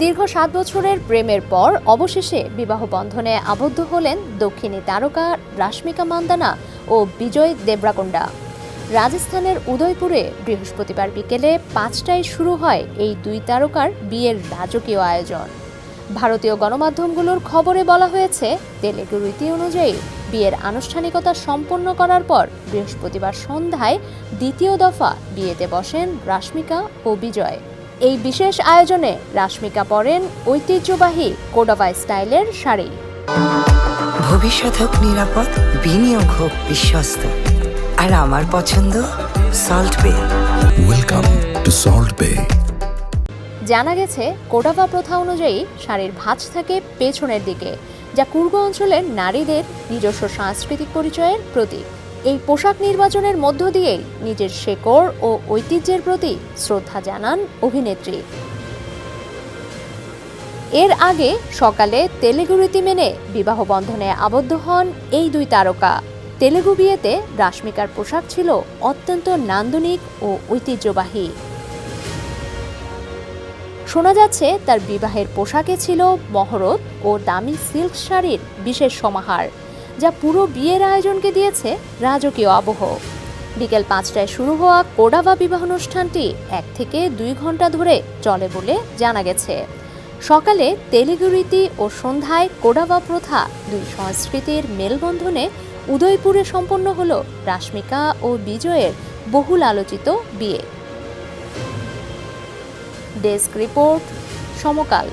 দীর্ঘ 7 বছরের প্রেমের পর অবশেষে বিবাহ বন্ধনে আবদ্ধ হলেন দক্ষিণী তারকা রাশমিকা মান্দানা ও বিজয় দেবরাকোন্ডা। রাজস্থানের উদয়পুরে বৃহস্পতিবার বিকেলে 5টায় শুরু হয় এই দুই তারকার বিয়ের রাজকীয় আয়োজন। ভারতীয় গণমাধ্যমগুলোর খবরে বলা হয়েছে, তেলেগু রীতি অনুযায়ী বিয়ের আনুষ্ঠানিকতা সম্পন্ন করার পর বৃহস্পতিবার সন্ধ্যায় দ্বিতীয় দফা বিয়েতে বসেন রাশমিকা ও বিজয়। এই বিশেষ আয়োজনে রাশমিকা পরেন ঐতিহ্যবাহী কোডাভা স্টাইলের শাড়ি। ভবিষ্যৎ হোক নিরাপদ, বিনিয়োগ হোক বিশ্বস্ত, আর আমার পছন্দ সল্ট বে। ওয়েলকাম টু সল্ট বে। জানা গেছে, কোডাভা প্রথা অনুযায়ী শাড়ির ভাঁজ থাকে পেছনের দিকে, যা কুর্গ অঞ্চলের নারীদের নিজস্ব সাংস্কৃতিক পরিচয়ের প্রতীক। এই পোশাক নির্বাচনের মধ্য দিয়েই নিজের শেকড় ও ঐতিহ্যের প্রতি শ্রদ্ধা জানান অভিনেত্রী। এর আগে সকালে তেলেগু রীতি মেনে বিবাহ বন্ধনে আবদ্ধ হন এই দুই তারকা। তেলেগু বিয়েতে রাশমিকার পোশাক ছিল অত্যন্ত নান্দনিক ও ঐতিহ্যবাহী। শোনা যাচ্ছে, তার বিবাহের পোশাকে ছিল মহরত ও দামি সিল্ক শাড়ির বিশেষ সমাহার, যা পুরো বিয়ের আয়োজনকে দিয়েছে রাজকীয় আবহ। বিকেল 5টায় শুরু হওয়া কোডাভা বিবাহানুষ্ঠানটি 1 থেকে 2 ঘন্টা ধরে চলে বলে জানা গেছে। সকালে তেলেগু রীতি ও সন্ধ্যায় কোডাভা প্রথা, দুই সংস্কৃতির মেলবন্ধনে উদয়পুরে সম্পন্ন হল রাশমিকা ও বিজয়ের বহুল আলোচিত বিয়ে। ডেস্ক রিপোর্ট, সমকাল।